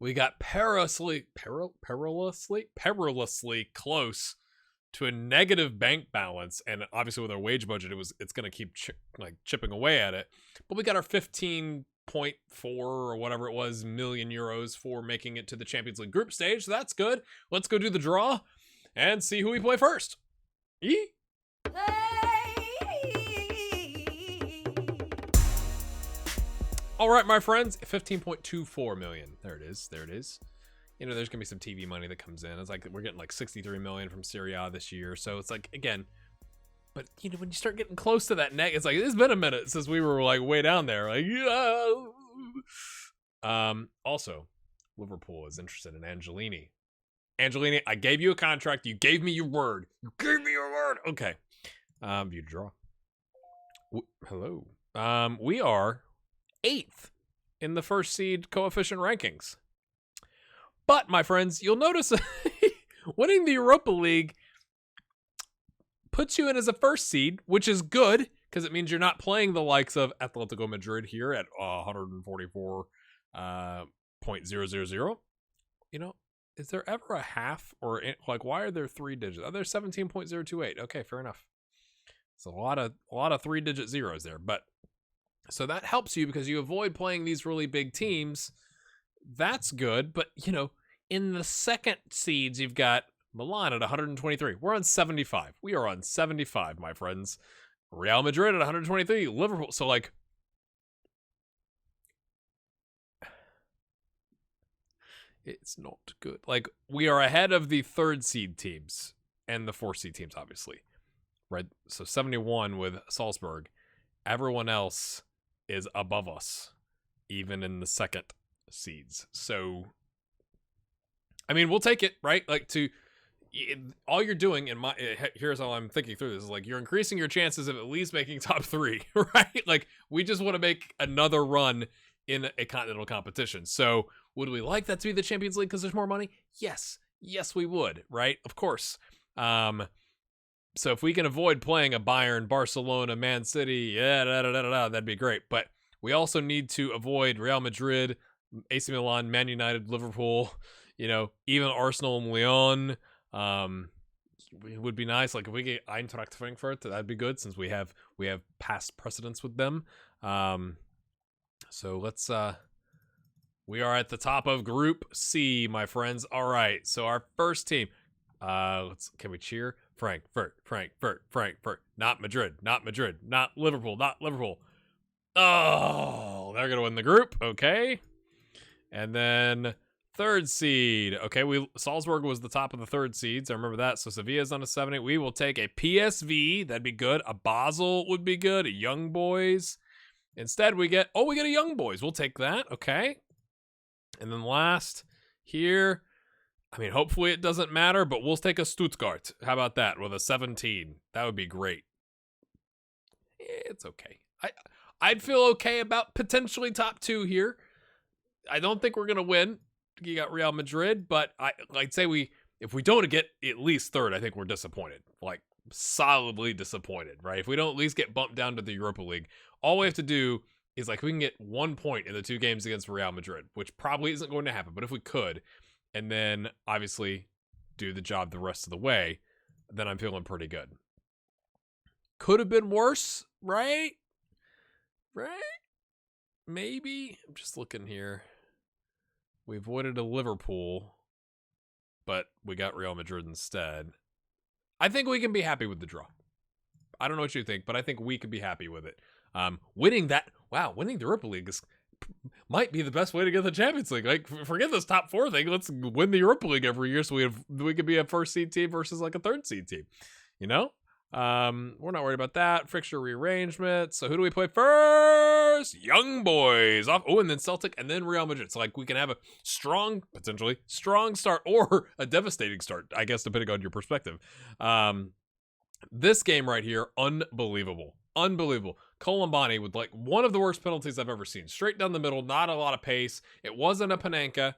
We got perilously close to a negative bank balance, and obviously with our wage budget, it's going to keep chipping away at it. But we got our 15.4 or whatever it was million euros for making it to the Champions League group stage. So that's good. Let's go do the draw and see who we play first. All right, my friends, 15.24 million. There it is. You know, there's gonna be some TV money that comes in. It's like we're getting like 63 million from Serie A this year. So it's like, again, but you know, when you start getting close to that it's like, it's been a minute since we were like way down there. Like, yeah. Also, Liverpool is interested in Angelini. Angelini, I gave you a contract. You gave me your word. Okay. View draw. Hello. We are 8th in the first seed coefficient rankings. But, my friends, you'll notice winning the Europa League puts you in as a first seed, which is good, because it means you're not playing the likes of Atletico Madrid here at 144.000. You know, is there ever a half, or like, why are there 3 digits? Oh, there's 17.028. Okay, fair enough. It's a lot of 3-digit zeros there, but so that helps you because you avoid playing these really big teams. That's good, but you know, in the second seeds, you've got Milan at 123. We're on 75. We are on 75, my friends. Real Madrid at 123. Liverpool. So like, it's not good. Like, we are ahead of the 3rd seed teams and the 4th seed teams, obviously. Right? So 71 with Salzburg. Everyone else is above us, even in the 2nd seeds. So, I mean, we'll take it, right? Like, all you're doing here's how I'm thinking through this, is like, you're increasing your chances of at least making top 3, right? Like, we just want to make another run in a continental competition. So would we like that to be the Champions League because there's more money? Yes, we would, right? Of course. So if we can avoid playing a Bayern, Barcelona, Man City, that'd be great. But we also need to avoid Real Madrid, AC Milan, Man United, Liverpool, you know, even Arsenal and Lyon. It would be nice, like, if we get Eintracht Frankfurt, that'd be good, since we have past precedents with them. So let's we are at the top of Group C, my friends. All right, so our first team. Can we cheer? Frankfurt. Not Madrid. Not Liverpool. Oh, they're gonna win the group. Okay. And then 3rd seed. Okay, Salzburg was the top of the 3rd seeds. I remember that. So Sevilla's on a 70. We will take a PSV. That'd be good. A Basel would be good. A Young Boys. Instead, we get a Young Boys. We'll take that. Okay. And then last here, I mean, hopefully it doesn't matter, but we'll take a Stuttgart. How about that with a 17? That would be great. It's okay. I'd feel okay about potentially top 2 here. I don't think we're going to win. You got Real Madrid, but I'd say if we don't get at least 3rd, I think we're disappointed. Like, solidly disappointed, right? If we don't at least get bumped down to the Europa League, all we have to do is, like, we can get 1 point in the 2 games against Real Madrid, which probably isn't going to happen, but if we could, and then obviously do the job the rest of the way, then I'm feeling pretty good. Could have been worse, right? Maybe. I'm just looking here. We avoided a Liverpool, but we got Real Madrid instead. I think we can be happy with the draw. I don't know what you think, but I think we could be happy with it. Winning the Europa League might be the best way to get the Champions League. Like, forget this top 4 thing. Let's win the Europa League every year, so we could be a 1st seed team versus like a 3rd seed team. You know, we're not worried about that. Fixture rearrangement. So who do we play first? Young Boys off. Oh, and then Celtic, and then Real Madrid. So like, we can have a potentially strong start or a devastating start, I guess, depending on your perspective. This game right here, unbelievable. Colombani with like one of the worst penalties I've ever seen. Straight down the middle, not a lot of pace. It wasn't a Panenka.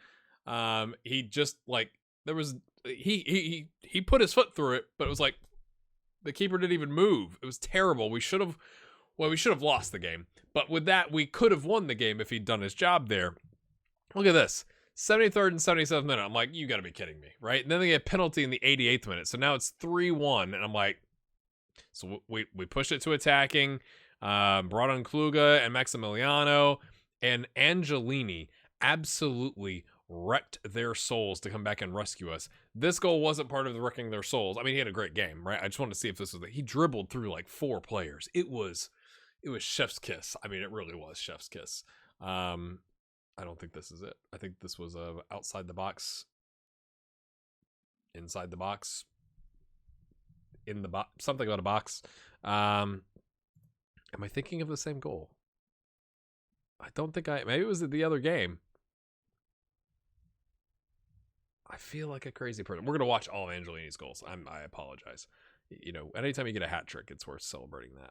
He just like, there was, he put his foot through it, but it was like the keeper didn't even move. It was terrible. We should have lost the game. But with that, we could have won the game if he'd done his job there. Look at this. 73rd and 77th minute. I'm like, you got to be kidding me, right? And then they get a penalty in the 88th minute. So now it's 3-1. And I'm like, so we pushed it to attacking, brought on Kluga and Maximiliano, and Angelini absolutely wrecked their souls to come back and rescue us. This goal wasn't part of the wrecking their souls. I mean, he had a great game, right? I just wanted to see if this was he dribbled through like 4 players. It was chef's kiss. I mean, it really was chef's kiss. I don't think this is it. I think this was outside the box, inside the box, in the box, something about a box. Am I thinking of the same goal? I don't think maybe it was the other game. I feel like a crazy person. We're going to watch all of Angelini's goals. I apologize. You know, anytime you get a hat trick, it's worth celebrating that.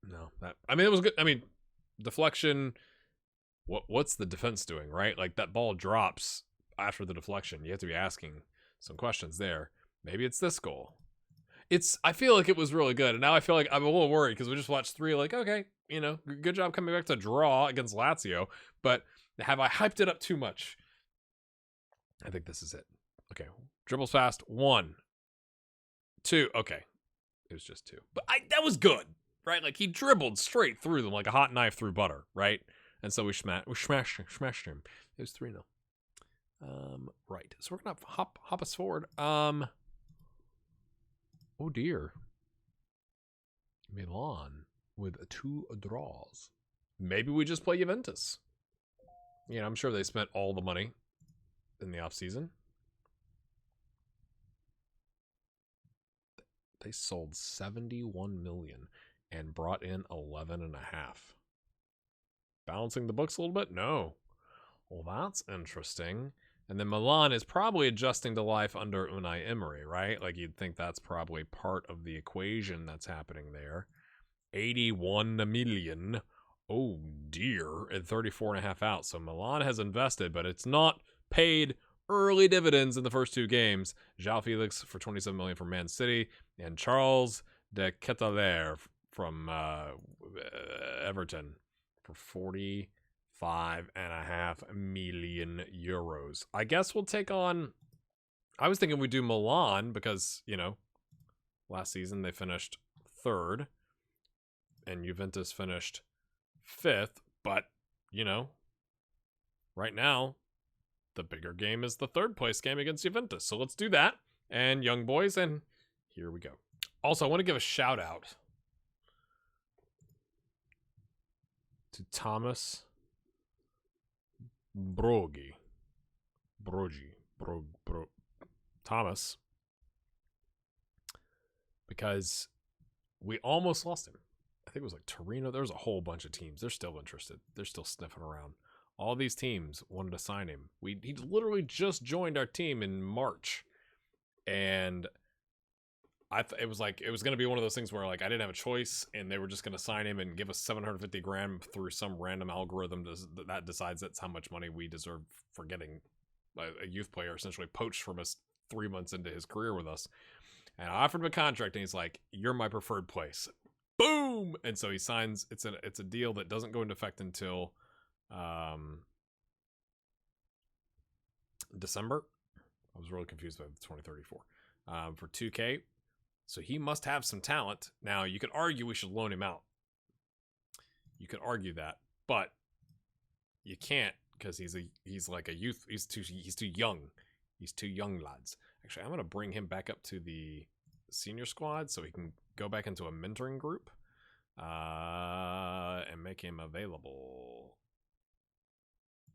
No, I mean, it was good. I mean, deflection. What's the defense doing, right? Like that ball drops after the deflection. You have to be asking some questions there. Maybe it's this goal. I feel like it was really good. And now I feel like I'm a little worried because we just watched 3, like, okay, you know, good job coming back to draw against Lazio. But have I hyped it up too much? I think this is it. Okay. Dribbles fast. 1, 2. Okay. It was just 2. But that was good, right? Like he dribbled straight through them like a hot knife through butter, right? And so we smashed him. It was 3-0. Right. So we're going to hop us forward. Oh dear. Milan with 2 draws. Maybe we just play Juventus. You know, I'm sure they spent all the money in the offseason. They sold 71 million and brought in 11.5. Balancing the books a little bit? No. Well, that's interesting. And then Milan is probably adjusting to life under Unai Emery, right? Like you'd think that's probably part of the equation that's happening there. 81 million. Oh dear. And 34.5 out. So Milan has invested, but it's not paid early dividends in the first 2 games. João Felix for 27 million from Man City and Charles de Ketelaere from Everton for 45.5 million euros. I guess we'll take on. I was thinking we'd do Milan because, you know, last season they finished 3rd and Juventus finished 5th. But, you know, right now, the bigger game is the 3rd place game against Juventus. So let's do that. And young boys, and here we go. Also, I want to give a shout out to Thomas Thomas, because we almost lost him. I think it was like Torino. There was a whole bunch of teams. They're still interested. They're still sniffing around. All these teams wanted to sign him. He literally just joined our team in March, and it was going to be one of those things where like I didn't have a choice, and they were just going to sign him and give us 750 grand through some random algorithm that decides that's how much money we deserve for getting a youth player essentially poached from us 3 months into his career with us. And I offered him a contract, and he's like, "You're my preferred place." Boom! And so he signs. It's a deal that doesn't go into effect until December. I was really confused by the 2034 for 2K. So he must have some talent. Now you could argue we should loan him out. You could argue that, but you can't because he's like a youth. He's too young. He's too young, lads. Actually, I'm gonna bring him back up to the senior squad so he can go back into a mentoring group and make him available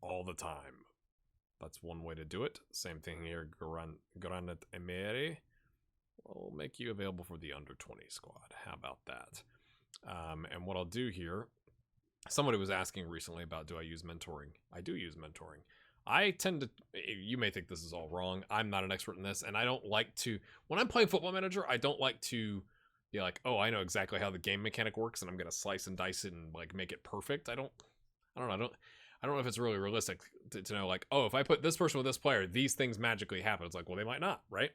all the time. That's one way to do it. Same thing here, Granit Emery. We'll make you available for the under 20 squad. How about that? And what I'll do here, somebody was asking recently about, do I use mentoring? I do use mentoring. I tend to, you may think this is all wrong. I'm not an expert in this, and I don't like to, when I'm playing Football Manager, I don't like to be like, oh, I know exactly how the game mechanic works, and I'm going to slice and dice it and like make it perfect. I don't know if it's really realistic to know, like, oh, if I put this person with this player, these things magically happen. It's like, well, they might not, right?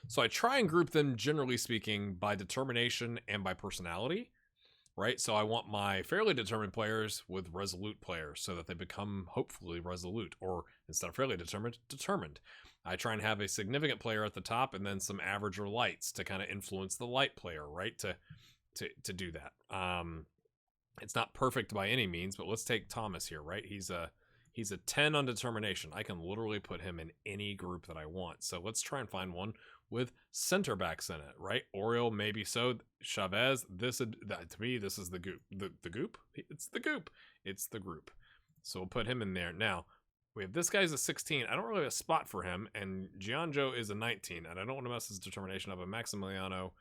So I try and group them, generally speaking, by determination and by personality. right? So I want my fairly determined players with resolute players so that they become hopefully resolute, or instead of fairly determined, determined. I try and have a significant player at the top and then some average or lights to kind of influence the light player, right? To do that. It's not perfect by any means, but let's take Thomas here, right? He's a 10 on determination. I can literally put him in any group that I want. So let's try and find one with center backs in it, right? Oriol, maybe so. Chavez, to me, this is the goop. The goop? It's the goop. It's the group. So we'll put him in there. Now, we have this guy's a 16. I don't really have a spot for him. And Gianjo is a 19. And I don't want to mess his determination up. And Maximiliano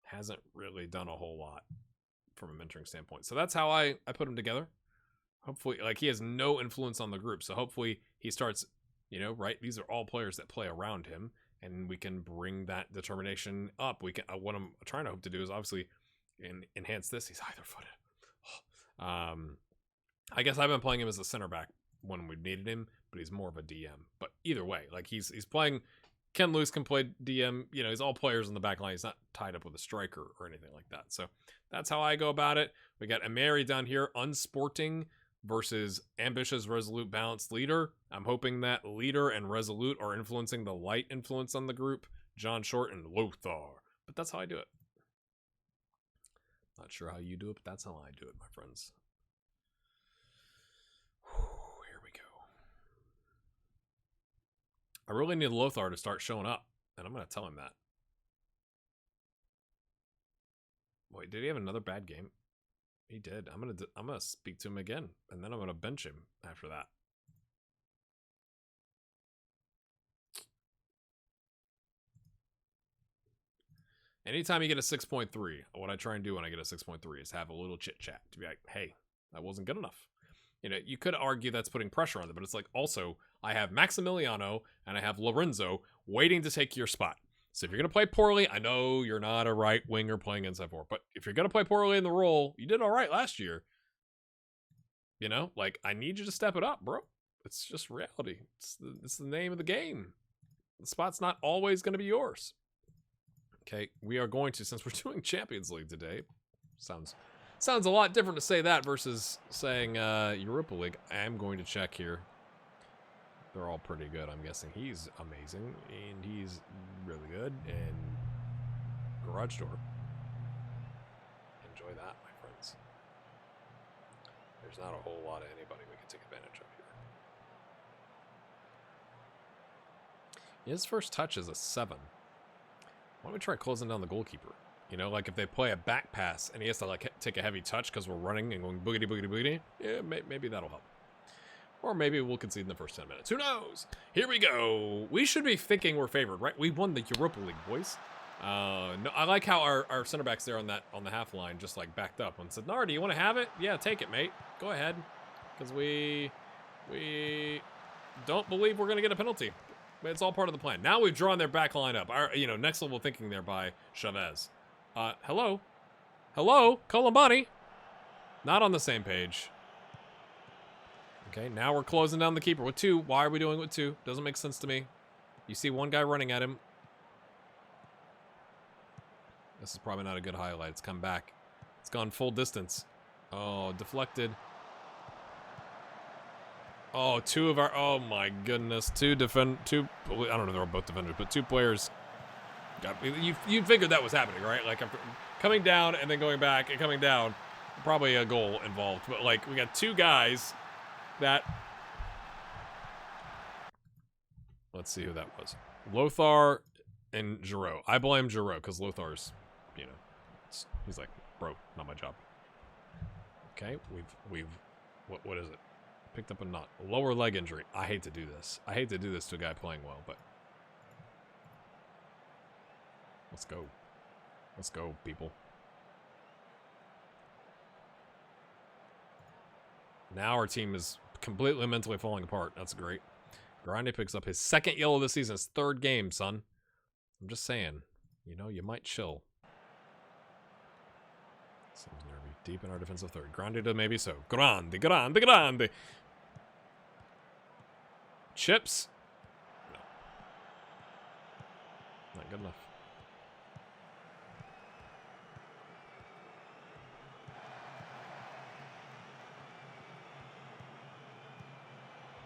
hasn't really done a whole lot from a mentoring standpoint. So that's how I put him together. Hopefully, like, he has no influence on the group. So hopefully he starts, right? These are all players that play around him. And we can bring that determination up. We can. What I'm trying to hope to do is obviously enhance this. He's either footed. I guess I've been playing him as a center back when we needed him, but he's more of a DM. But either way, like he's playing. Ken Lewis can play DM. He's all players in the back line. He's not tied up with a striker or anything like that. So that's how I go about it. We got Emery down here, unsporting versus ambitious, resolute, balanced leader. I'm hoping that leader and resolute are influencing the light influence on the group. John Short and Lothar. But that's how I do it. Not sure how you do it, but that's how I do it, my friends. Here we go. I really need Lothar to start showing up, and I'm going to tell him that. Wait, did he have another bad game? He did. I'm gonna speak to him again, and then I'm gonna bench him after that. Anytime you get a 6.3, what I try and do when I get a 6.3 is have a little chit chat to be like, hey, that wasn't good enough. You could argue that's putting pressure on them, but it's like, also, I have Maximiliano and I have Lorenzo waiting to take your spot. So if you're going to play poorly, I know you're not a right winger playing inside forward, but if you're going to play poorly in the role, you did all right last year. Like, I need you to step it up, bro. It's just reality. It's the name of the game. The spot's not always going to be yours. Okay, we are going to, since we're doing Champions League today, sounds a lot different to say that versus saying Europa League. I am going to check here. They're all pretty good, I'm guessing. He's amazing, and he's really good, and garage door. Enjoy that, my friends. There's not a whole lot of anybody we can take advantage of here. His first touch is a 7. Why don't we try closing down the goalkeeper? Like if they play a back pass, and he has to, like, take a heavy touch because we're running and going boogity, boogity, boogity, yeah, maybe that'll help. Or maybe we'll concede in the first 10 minutes. Who knows? Here we go. We should be thinking we're favored, right? We won the Europa League, boys. No, I like how our center backs there on the half line just like backed up and said, "Nar, do you want to have it? Yeah, take it, mate. Go ahead." Because we don't believe we're going to get a penalty. But it's all part of the plan. Now we've drawn their back line up. Our, next level thinking there by Chavez. Hello? Colombani. Not on the same page. Okay, now we're closing down the keeper with 2. Why are we doing it with 2? Doesn't make sense to me. You see one guy running at him. This is probably not a good highlight. It's come back. It's gone full distance. Oh, deflected. Oh, oh my goodness. Two, I don't know if they were both defenders, but 2 players. You figured that was happening, right? Like, coming down and then going back and coming down. Probably a goal involved. But, like, we got 2 guys that, let's see who that was. Lothar and Giroud. I blame Giroud because Lothar's, he's like, bro, not my job. Okay, we've what is it? Picked up a lower leg injury. I hate to do this. I hate to do this to a guy playing well, but let's go. Let's go, people. Now our team is completely mentally falling apart. That's great. Grande picks up his 2nd yellow this season. His 3rd game, son. I'm just saying. You might chill. Seems nervy. Deep in our defensive 3rd. Grande to maybe so. Grande. Chips. No. Not good enough.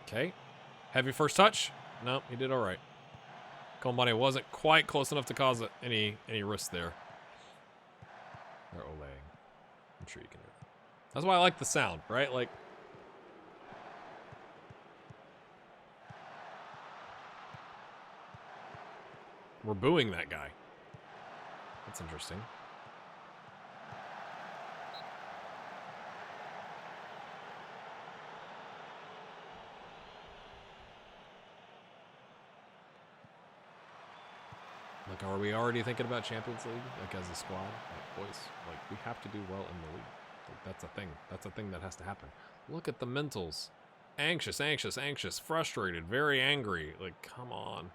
Okay. Heavy first touch. No, he did all right. Combani wasn't quite close enough to cause any risk there. They're olaying. I'm sure you can hear that. That's why I like the sound, right? Like, we're booing that guy. That's interesting. Like, are we already thinking about Champions League? Like, as a squad? Like, boys, like, we have to do well in the league. Like, that's a thing. That's a thing that has to happen. Look at the mentals. Anxious, anxious, anxious, frustrated, very angry. Like, come on.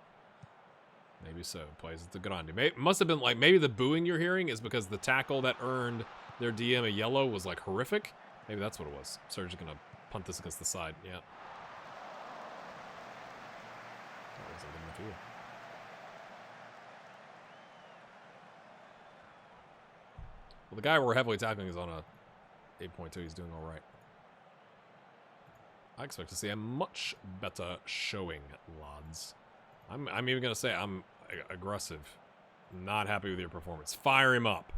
Maybe so. Plays it's a good on. Must have been, like, maybe the booing you're hearing is because the tackle that earned their DM a yellow was, like, horrific. Maybe that's what it was. Serge is going to punt this against the side. Yeah. That wasn't good enough either. Well, the guy we're heavily tackling is on a 8.2. He's doing all right. I expect to see a much better showing, lads. I'm even going to say I'm aggressive. Not happy with your performance. Fire him up.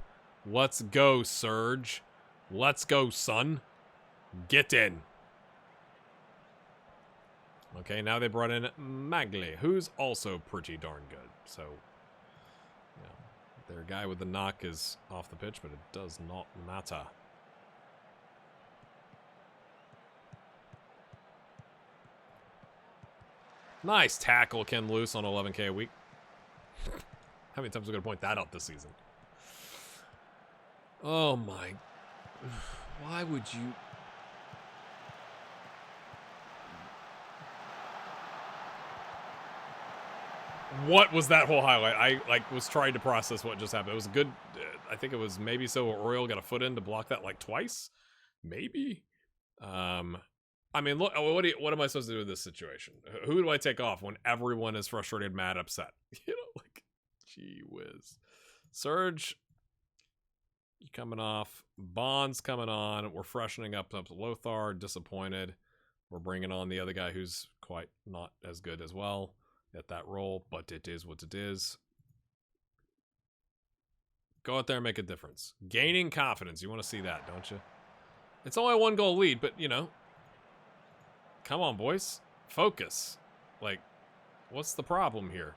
Let's go, Serge. Let's go, son. Get in. Okay, now they brought in MacLeod, who's also pretty darn good. So, their guy with the knock is off the pitch, but it does not matter. Nice tackle, Ken Loose on 11K a week. How many times are we going to point that out this season? Oh my. Why would you... What was that whole highlight? I was trying to process what just happened. It was good. I think it was maybe so Oriole got a foot in to block that like twice. Maybe. I mean, look. What am I supposed to do in this situation? Who do I take off when everyone is frustrated, mad, upset? You know, like, gee whiz. Surge, you coming off. Bond's coming on. We're freshening up Lothar. Disappointed. We're bringing on the other guy who's quite not as good as well at that role, but it is what it is. Go out there and make a difference. Gaining confidence. You want to see that, don't you? It's only a 1-goal lead, but, you know. Come on, boys. Focus. Like, what's the problem here?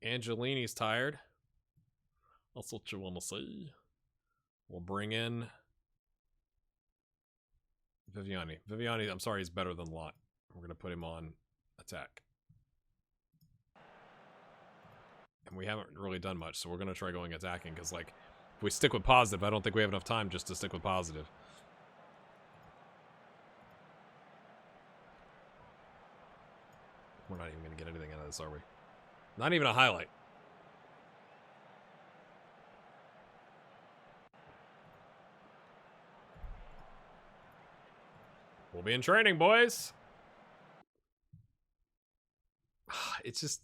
Angelini's tired. That's what you want to see. We'll bring in Viviani. Viviani, I'm sorry, he's better than Lot. We're going to put him on attack. And we haven't really done much, so we're going to try going attacking, because, like, if we stick with positive, I don't think we have enough time just to stick with positive. We're not even going to get anything out of this, are we? Not even a highlight. We'll be in training, boys. It's just,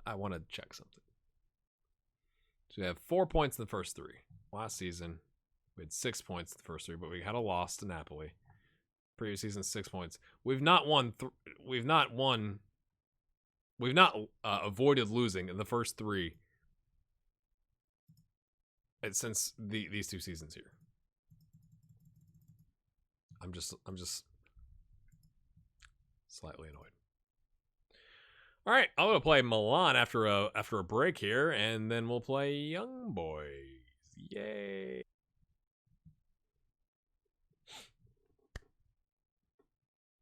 I want to check something. So we have 4 points in the first 3. Last season, we had 6 points in the first 3, but we had a loss to Napoli. Previous season, 6 points. We've not avoided losing in the first 3 since these 2 seasons here. I'm just slightly annoyed. All right, I'm gonna play Milan after a break here, and then we'll play Young Boys. Yay!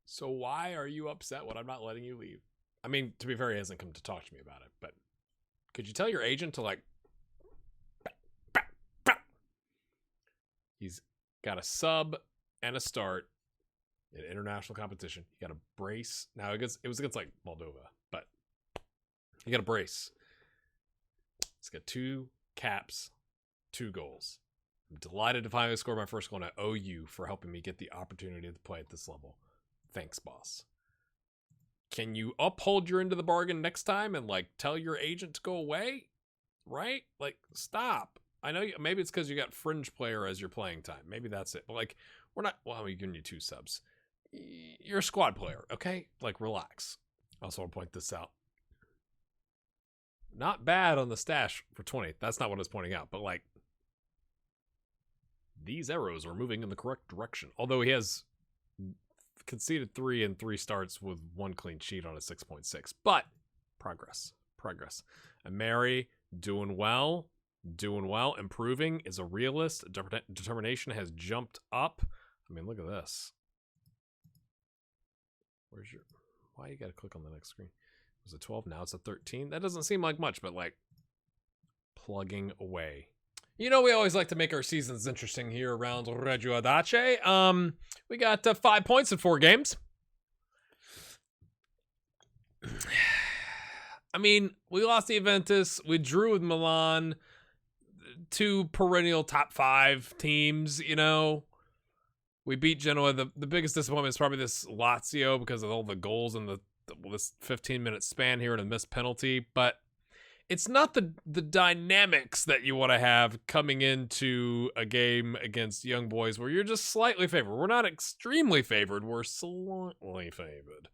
So why are you upset when I'm not letting you leave? I mean, to be fair, he hasn't come to talk to me about it, but could you tell your agent to, like... He's got a sub and a start in international competition. He got a brace. Now, it was against, like, Moldova, but he got a brace. He's got 2 caps, 2 goals. I'm delighted to finally score my first goal, and I owe you for helping me get the opportunity to play at this level. Thanks, boss. Can you uphold your end of the bargain next time and, like, tell your agent to go away? Right? Like, stop. I know maybe it's because you got fringe player as your playing time. Maybe that's it. But, like, we're not... Well, we're giving you 2 subs. you're a squad player, okay? Like, relax. I also want to point this out. Not bad on the stash for 20th. That's not what I was pointing out, but like, these arrows are moving in the correct direction. Although he has conceded 3 in 3 starts with 1 clean sheet on a 6.6. But progress. And Mary, doing well, improving, is a realist. Determination has jumped up. I mean, look at this. Why you gotta click on the next screen? It was a 12, now it's a 13. That doesn't seem like much, but like, plugging away. You know, we always like to make our seasons interesting here around Reggio Audace. We got 5 points in 4 games. I mean, we lost to Juventus. We drew with Milan. 2 perennial top 5 teams, you know. We beat Genoa. The biggest disappointment is probably this Lazio because of all the goals in this 15-minute span here and a missed penalty. But it's not the dynamics that you want to have coming into a game against young boys where you're just slightly favored. We're not extremely favored. We're slightly favored.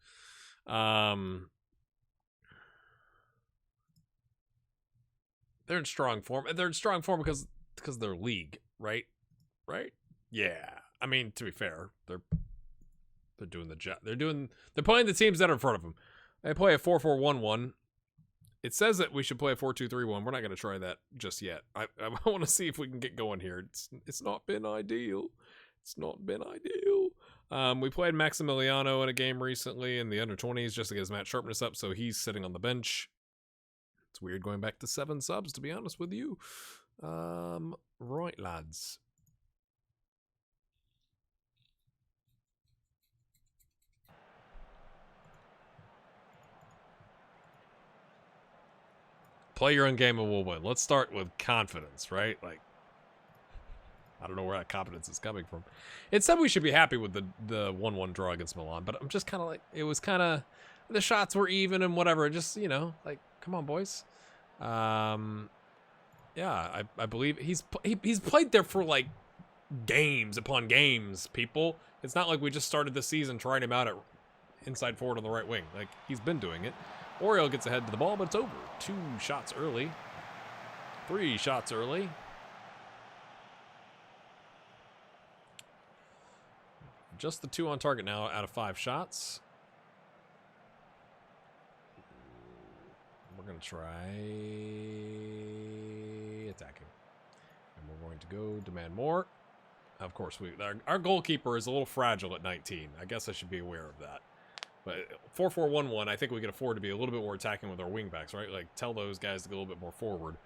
They're in strong form. They're in strong form because of their league, right? Right? Yeah. I mean, to be fair, they're doing the job. They're playing the teams that are in front of them. They play a 4-4-1-1. It says that we should play a 4-2-3-1. We're not going to try that just yet. I want to see if we can get going here. It's not been ideal. We played Maximiliano in a game recently in the under-20s just to get his match sharpness up, so he's sitting on the bench. It's weird going back to 7 subs, to be honest with you. Right, lads. Play your own game and we'll win. Let's start with confidence, right? Like, I don't know where that confidence is coming from. It said we should be happy with the 1-1 draw against Milan, but I'm just kind of like, it was kind of, the shots were even and whatever. Just, you know, like, come on, boys. Yeah, I believe he's played there for like games upon games, people. It's not like we just started the season trying him out at inside forward on the right wing. Like, he's been doing it. Oriel gets ahead to the ball, but it's over. 2 shots early. 3 shots early. Just the 2 on target now out of 5 shots. We're going to try attacking. And we're going to go demand more. Of course, our goalkeeper is a little fragile at 19. I guess I should be aware of that. But 4-4-1-1, I think we can afford to be a little bit more attacking with our wingbacks, right? Like, tell those guys to go a little bit more forward.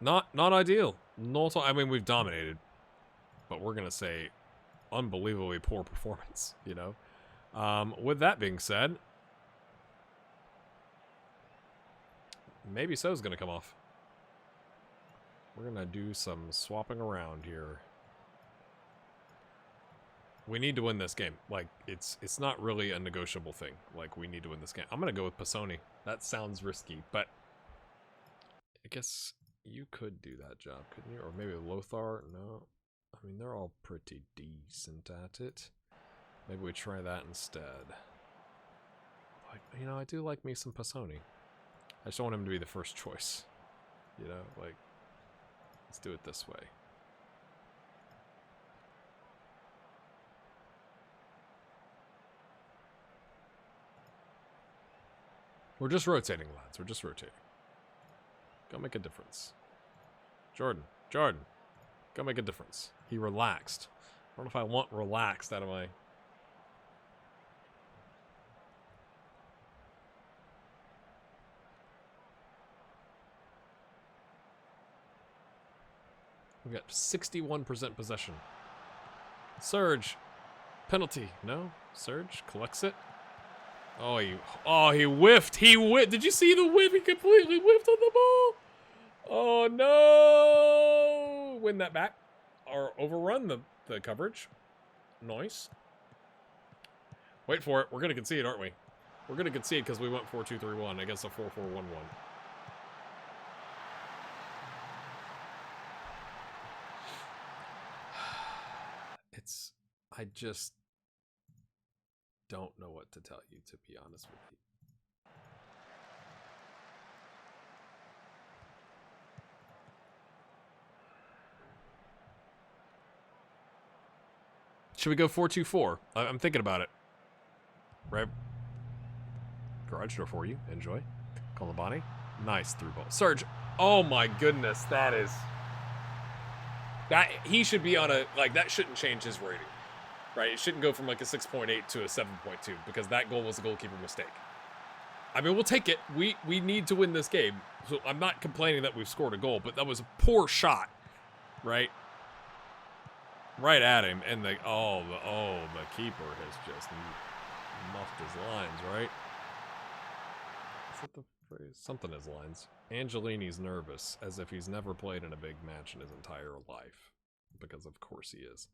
Not ideal. I mean, we've dominated. But we're going to say unbelievably poor performance, you know? With that being said, maybe So's going to come off. We're going to do some swapping around here. We need to win this game. Like, it's not really a negotiable thing. Like, we need to win this game. I'm going to go with Pisoni. That sounds risky, but I guess you could do that job, couldn't you? Or maybe Lothar? No. I mean, they're all pretty decent at it. Maybe we try that instead. Like, you know, I do like me some Pisoni. I just don't want him to be the first choice. You know, like, let's do it this way. We're just rotating, lads. We're just rotating. Go make a difference. Jordan. Go make a difference. He relaxed. I don't know if I want relaxed out of my... We've got 61% possession. Serge. Penalty. No? Serge collects it. Oh, he whiffed. He whiffed. Did you see the whiff? He completely whiffed on the ball. Oh, no. Win that back. Or overrun the coverage. Nice. Wait for it. We're going to concede, aren't we? We're going to concede because we went 4-2-3-1 against a 4-4-1-1. I just don't know what to tell you, to be honest with you. Should we go 4-2-4? I'm thinking about it. Right. Garage door for you. Enjoy. Colabani. Nice through ball. Serge. Oh my goodness. That he should be on a, like, that shouldn't change his rating. Right? It shouldn't go from like a 6.8 to a 7.2 because that goal was a goalkeeper mistake. I mean, we'll take it. We need to win this game. So I'm not complaining that we've scored a goal, but that was a poor shot. Right? Right at him, and the keeper has just muffed his lines, right? Is that the phrase? Something his lines. Angelini's nervous, as if he's never played in a big match in his entire life. Because of course he is.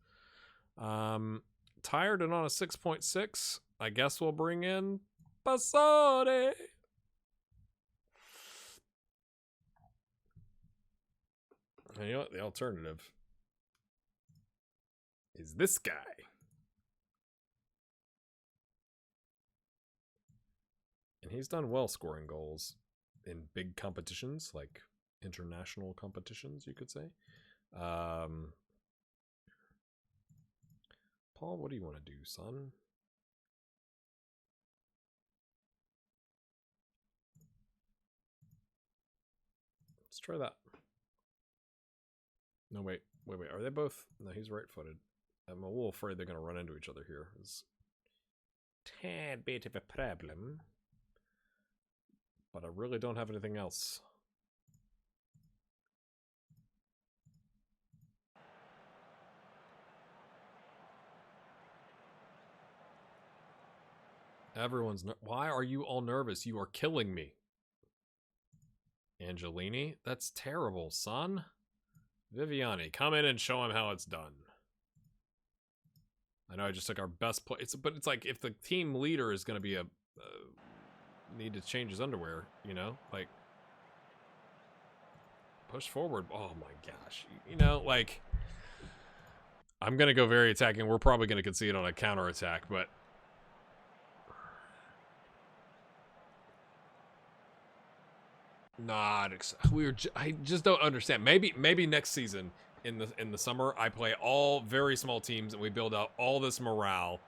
Tired and on a 6.6. I guess we'll bring in Passore. And you know what? The alternative is this guy. And he's done well scoring goals in big competitions, like international competitions, you could say. Paul, what do you want to do, son? Let's try that. No, wait. Are they both? No, he's right-footed. I'm a little afraid they're going to run into each other here. It's a tad bit of a problem. But I really don't have anything else. Everyone's... Why are you all nervous? You are killing me. Angelini? That's terrible, son. Viviani, come in and show him how it's done. I know I just took our best play. But it's like if the team leader is going to be a... need to change his underwear, you know? Like... Push forward. Oh my gosh. You know, like... I'm going to go very attacking. We're probably going to concede on a counterattack, but... I just don't understand. Maybe next season in the summer I play all very small teams and we build out all this morale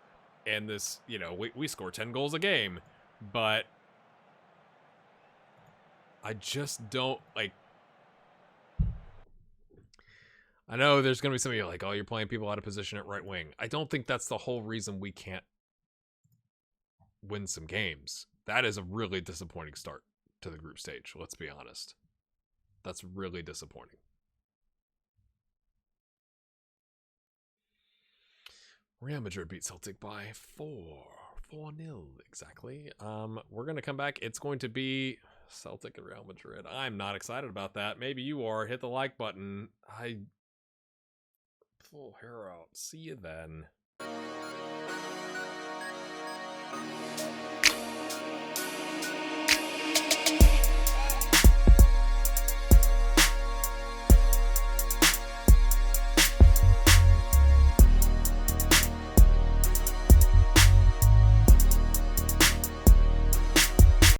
and this, you know, we score 10 goals a game, but I just don't like. I know there's gonna be some of you like, oh, you're playing people out of position at right wing. I don't think that's the whole reason we can't win some games. That is a really disappointing start to the group stage, let's be honest. That's really disappointing. Real Madrid beat Celtic by 4-0 exactly. We're gonna come back. It's going to be Celtic and Real Madrid. I'm not excited about that. Maybe you are. Hit the like button. Full hair out. See you then.